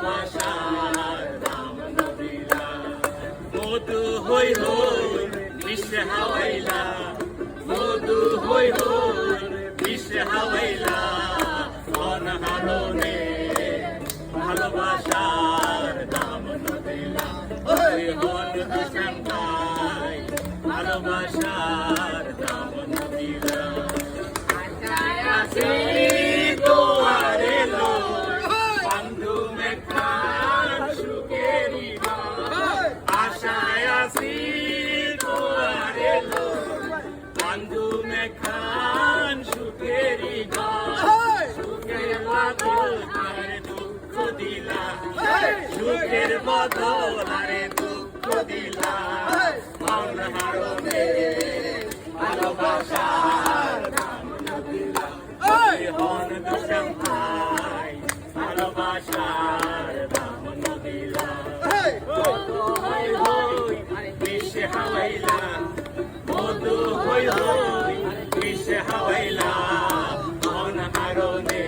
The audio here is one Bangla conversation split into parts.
ভালোবাসার দাম নদীলা মধু হই হই বিশ্বে হাওয়াইলা মধু হই হই বিশ্বে হাওয়াইলা অনহারণে ভালোবাসার দাম নদীলা ওই হন দুশ্মন ভাই ভালোবাসার দাম নদীলা আছে দোয়ারে লো বন্ধু মেঘার সুখেরি আশায় আছি দোয়ারে লো বন্ধু মেঘার সুখেরি সুখের বদল আরে দুঃখ দিলা সুখের বদল আরে দুঃখ দিলা মন হারণে ভালোবাসার হন দুশ্মন ভাই ভালোবাসার দাম নদীলা মধু হই হই বিশ্বে হাওয়াইলা মধু হই হই বিশ্বে হাওয়াইলা মন হারণে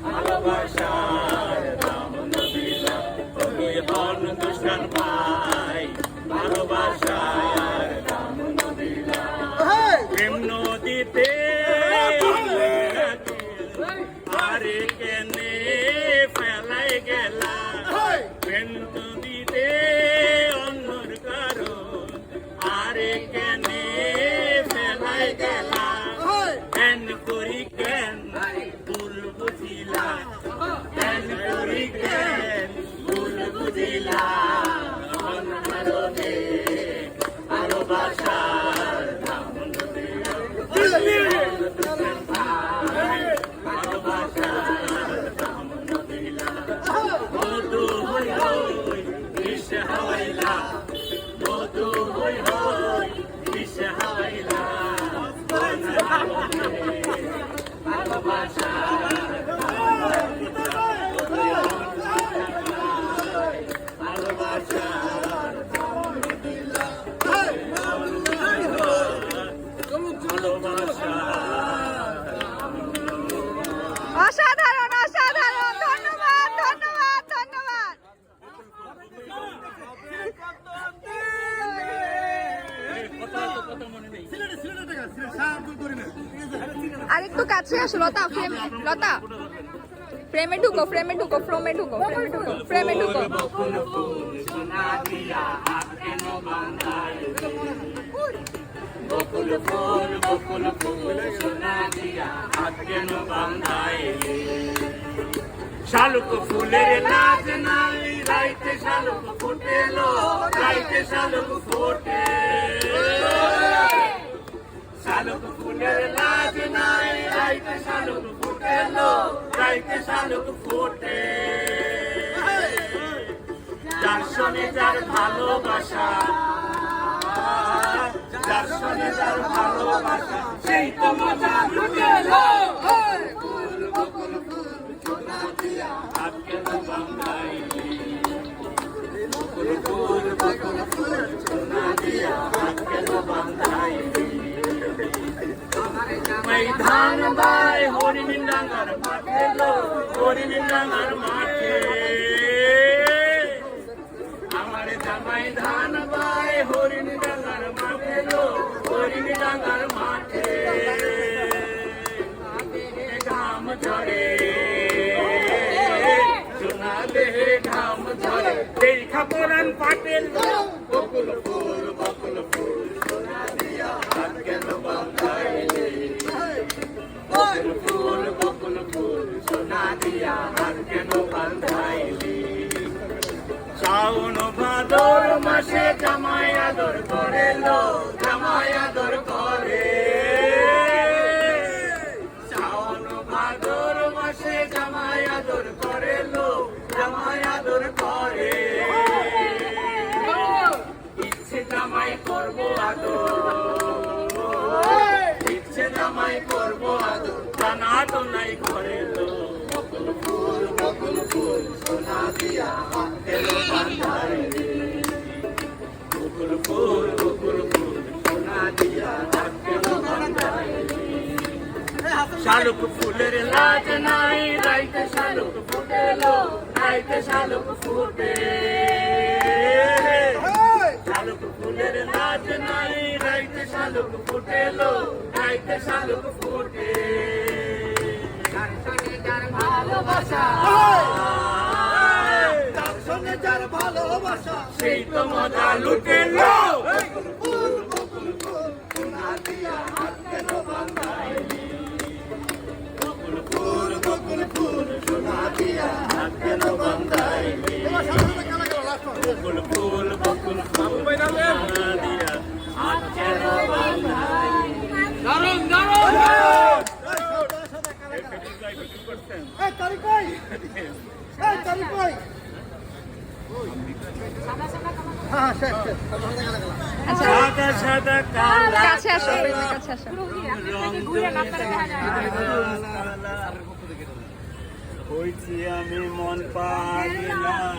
ভালোবাসার দাম নদীলা হন দুশ্মন ভাই ভালোবাসার দাম নদীলা প্রেম নদীতে আরে কেনে ফেলাই গেলা প্রেম নদীতে অন্যর কারণ আরে কেনে ফেলাই গেলা কেন করি কেন ভুল বুঝিলা কেন করি কেন ভুল বুঝিলা অনহারণে ভালোবাসার দাম নদীলা মধু হই হই বিশ্বে হাওয়াইলা মধু হই হই বিশ্বে হাওয়াইলা ভালোবাসা ভালোবাসা অসাধারণ অসাধারণ ধন্যবাদ ধন্যবাদ ধন্যবাদ আর একটু কাছে আসো লতা লতা ফ্রেমে ঢুকো ফ্রেমে ঢুকো ফ্রেমে ঢুকো ফ্রেমে ঢুকো ফ্রেমে ঢুকো বকুল ফুল সোনা দিয়া হাত কেন বান্ধাইলি শালুক ফুলের নাচ নালি রাইতে শালুক ফুটেলো রাইতে শালুক ফোটে শালুক ফুলের নাচ নাই রাইতে শালুক ফুটেলো রাইতে শালুক ফোটে যার সনে যার ভালোবাসা যার সনে যার ভালোবাসা সেই তো মজা লুটেলো বকুল ফুল সোনা দিয়া হাত কেন বান্ধাইলি বকুল ফুল সোনা দিয়া হাত কেন বান্ধাইলি मैं धान बाय हरिणी डांगर माथे लो हरिणी डांगर माथे हमारे जमाई धान बाय हरिणी डांगर माथे लो हरिणी डांगर माथे घाम झरे सुना दे घाम झरे देखा पुरान पाटिल बकुल फूल सोना दिया हाथ के बंधाइली बकुल फूल सोना दिया हाथ के बंधाइली শ্রাবণ ভাদর মাসে জামাই আদর করে লো জামাই আদর করে শ্রাবণ ভাদর মাসে জামাই আদর করে লো জামাই আদর করে ইচ্ছে জামাই করবো আদর ইচ্ছে জামাই করবো আদর জানা তো নাই করে লো বকুল ফুল সোনা দিয়া হাত কেন বান্ধাইলি বকুল ফুল সোনা দিয়া হাত কেন বান্ধাইলি শালুক ফুলের লাজ নাই রাইতে শালুক ফুটেলো রাইতে শালুক ফুটে শালুক ফুলের নাচ নাই রাইতে শালুক ফুটেলো রাইতে শালুক ফুটে তার সঙ্গে যার ভালোবাসা তার সঙ্গে যার ভালোবাসা সেই তো মজা লুটেলো আচ্ছা সাদা সাদা কালা কাছে আসো প্রেমের কাছে আসো হইছি আমি মন পাগলা